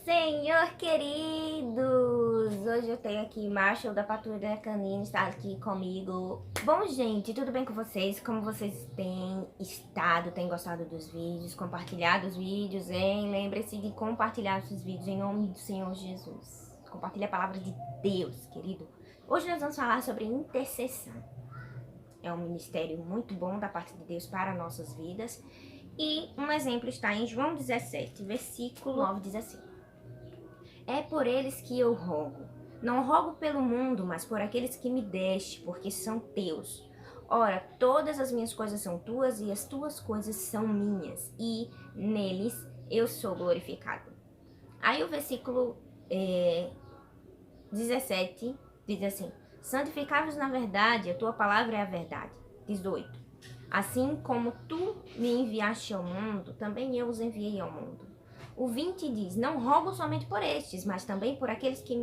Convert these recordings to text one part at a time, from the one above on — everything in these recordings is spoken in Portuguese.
Senhor queridos! Hoje eu tenho aqui Marshall da Patrulha Canina, está aqui comigo. Bom, gente, tudo bem com vocês? Como vocês têm estado? Têm gostado dos vídeos? Compartilhado os vídeos, hein? Lembre-se de compartilhar esses vídeos em nome do Senhor Jesus. Compartilhe a palavra de Deus, querido. Hoje nós vamos falar sobre intercessão. É um ministério muito bom da parte de Deus para nossas vidas. E um exemplo está em João 17, versículo 9, diz assim: É por eles que eu rogo. Não rogo pelo mundo, mas por aqueles que me deste, porque são teus. Ora, todas as minhas coisas são tuas e as tuas coisas são minhas, e neles eu sou glorificado. Aí o versículo 17 diz assim: Santificai-vos na verdade, a tua palavra é a verdade. 18. Assim como tu me enviaste ao mundo, também eu os enviei ao mundo. O 20 diz: Não rogo somente por estes, mas também por aqueles que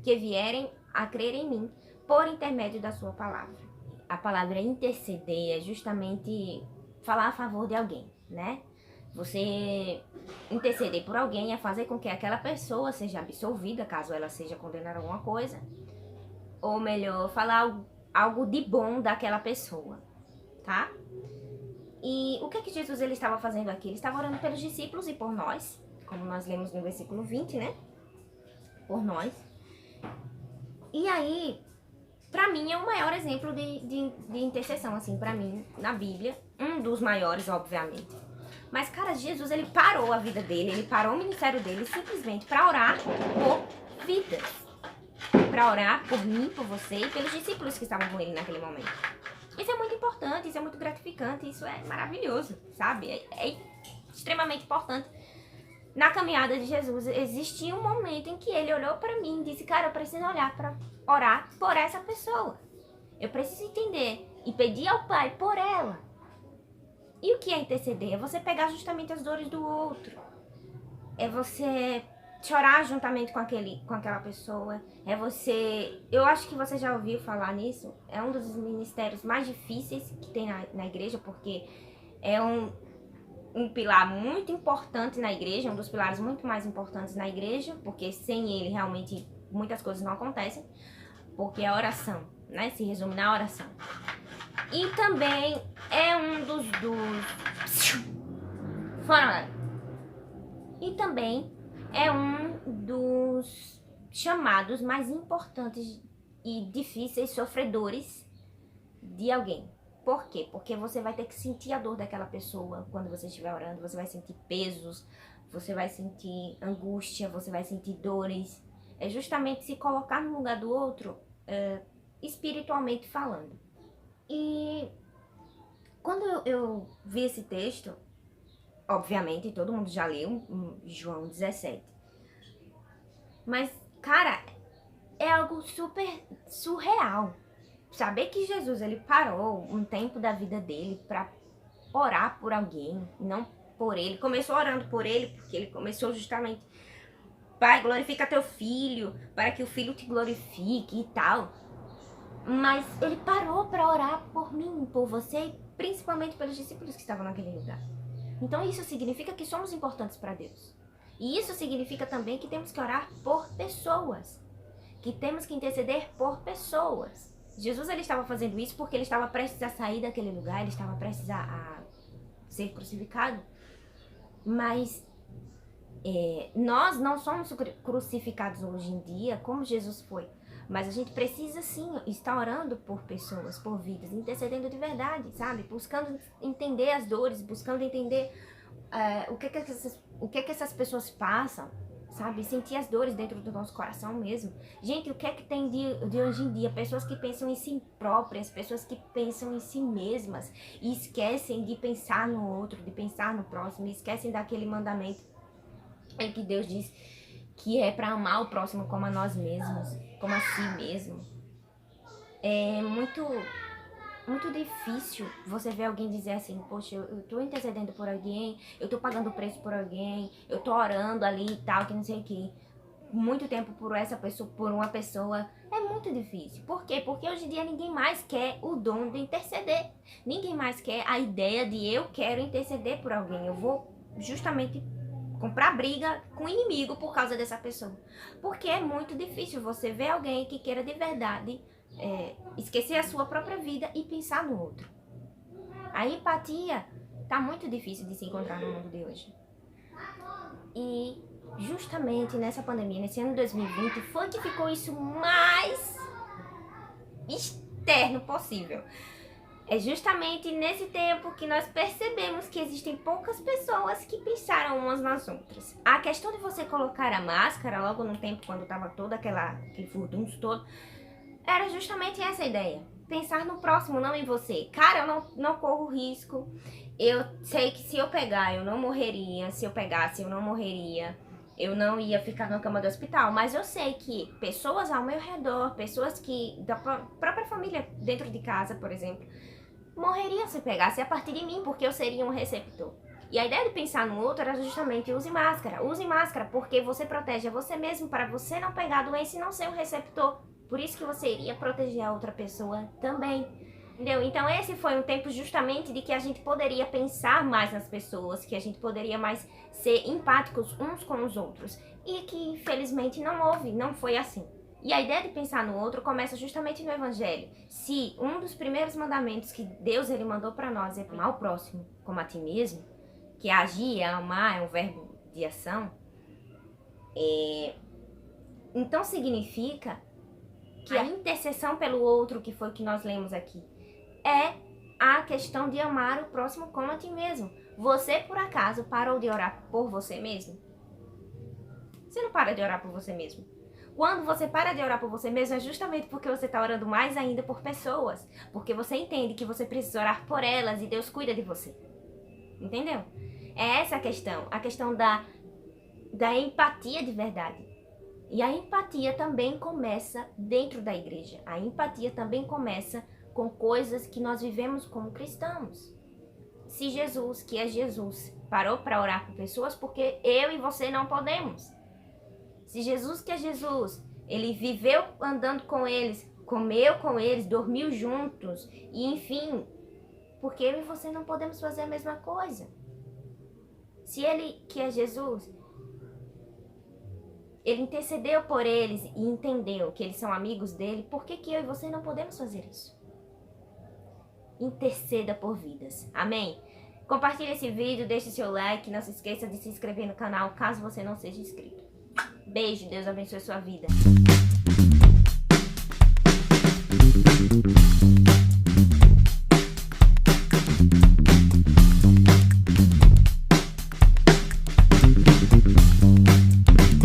vierem a crer em mim, por intermédio da sua palavra. A palavra interceder é justamente falar a favor de alguém, né? Você interceder por alguém é fazer com que aquela pessoa seja absolvida, caso ela seja condenada a alguma coisa. Ou melhor, falar algo de bom daquela pessoa, tá? E o que é que Jesus ele estava fazendo aqui? Ele estava orando pelos discípulos e por nós, como nós lemos no versículo 20, né? Por nós. E aí, pra mim, é o maior exemplo de intercessão, assim, pra mim, na Bíblia. Um dos maiores, obviamente. Mas, cara, Jesus, ele parou a vida dele, ele parou o ministério dele simplesmente pra orar por vidas. Pra orar por mim, por você e pelos discípulos que estavam com ele naquele momento. Isso é muito importante, isso é muito gratificante, isso é maravilhoso, sabe? É extremamente importante. Na caminhada de Jesus, existia um momento em que ele olhou pra mim e disse: Cara, eu preciso orar por essa pessoa. Eu preciso entender e pedir ao Pai por ela. E o que é interceder? É você pegar justamente as dores do outro. É você chorar juntamente com aquela pessoa. É você... Eu acho que você já ouviu falar nisso. É um dos ministérios mais difíceis que tem na igreja, porque é um pilar muito importante na igreja, um dos pilares muito mais importantes na igreja, porque sem ele realmente muitas coisas não acontecem, porque é a oração, né? Se resume na oração. E também é um dos... Fora. E também é um dos chamados mais importantes e difíceis sofredores de alguém. Por quê? Porque você vai ter que sentir a dor daquela pessoa quando você estiver orando, você vai sentir pesos, você vai sentir angústia, você vai sentir dores. É justamente se colocar no lugar do outro, espiritualmente falando. E quando eu vi esse texto, obviamente todo mundo já leu João 17. Mas, cara, é algo super surreal. Saber que Jesus, ele parou um tempo da vida dele pra orar por alguém, não por ele. Começou orando por ele, porque ele começou justamente: Pai, glorifica teu filho, para que o filho te glorifique e tal. Mas ele parou pra orar por mim, por você, e principalmente pelos discípulos que estavam naquele lugar. Então isso significa que somos importantes para Deus. E isso significa também que temos que orar por pessoas. Que temos que interceder por pessoas. Jesus, ele estava fazendo isso porque ele estava prestes a sair daquele lugar, ele estava prestes a ser crucificado. Mas nós não somos crucificados hoje em dia como Jesus foi. Mas a gente precisa sim estar orando por pessoas, por vidas, intercedendo de verdade, sabe? Buscando entender as dores, buscando entender o que essas pessoas passam, sabe? Sentir as dores dentro do nosso coração mesmo. Gente, o que é que tem de hoje em dia? Pessoas que pensam em si próprias, pessoas que pensam em si mesmas e esquecem de pensar no outro, de pensar no próximo, e esquecem daquele mandamento em que Deus diz que é para amar o próximo como a nós mesmos, como a si mesmo. É muito difícil você ver alguém dizer assim: Poxa, eu tô intercedendo por alguém, eu tô pagando preço por alguém, eu tô orando ali e tal, que não sei o que, muito tempo por essa pessoa, por uma pessoa. É muito difícil. Por quê? Porque hoje em dia ninguém mais quer o dom de interceder. Ninguém mais quer a ideia de eu quero interceder por alguém. Eu vou justamente comprar briga com o inimigo por causa dessa pessoa. Porque é muito difícil você ver alguém que queira de verdade esquecer a sua própria vida e pensar no outro. A empatia tá muito difícil de se encontrar no mundo de hoje. E justamente nessa pandemia, nesse ano 2020, foi que ficou isso mais externo possível. É justamente nesse tempo que nós percebemos que existem poucas pessoas que pensaram umas nas outras. A questão de você colocar a máscara logo no tempo quando tava todo aquele furdunço todo, era justamente essa ideia. Pensar no próximo, não em você. Cara, eu não corro risco. Eu sei que se eu pegar, eu não morreria. Se eu pegasse, eu não morreria. Eu não ia ficar na cama do hospital. Mas eu sei que pessoas ao meu redor, pessoas que da própria família dentro de casa, por exemplo, morreria se pegasse a partir de mim, porque eu seria um receptor. E a ideia de pensar no outro era justamente use máscara. Use máscara porque você protege a você mesmo para você não pegar a doença e não ser um receptor. Por isso que você iria proteger a outra pessoa também. Entendeu? Então esse foi um tempo justamente de que a gente poderia pensar mais nas pessoas, que a gente poderia mais ser empáticos uns com os outros. E que infelizmente não foi assim. E a ideia de pensar no outro começa justamente no Evangelho. Se um dos primeiros mandamentos que Deus ele mandou para nós é amar o próximo como a ti mesmo, que agir, amar é um verbo de ação, então significa que a intercessão pelo outro, que foi o que nós lemos aqui, é a questão de amar o próximo como a ti mesmo. Você, por acaso, parou de orar por você mesmo? Você não para de orar por você mesmo. Quando você para de orar por você mesmo, é justamente porque você está orando mais ainda por pessoas. Porque você entende que você precisa orar por elas e Deus cuida de você. Entendeu? É essa a questão da empatia de verdade. E a empatia também começa dentro da igreja. A empatia também começa com coisas que nós vivemos como cristãos. Se Jesus, que é Jesus, parou para orar por pessoas, porque eu e você não podemos. Se Jesus, que é Jesus, ele viveu andando com eles, comeu com eles, dormiu juntos, e enfim, porque eu e você não podemos fazer a mesma coisa. Se ele, que é Jesus, ele intercedeu por eles e entendeu que eles são amigos dele, por que eu e você não podemos fazer isso? Interceda por vidas. Amém? Compartilhe esse vídeo, deixe seu like, não se esqueça de se inscrever no canal caso você não seja inscrito. Beijo, Deus abençoe sua vida.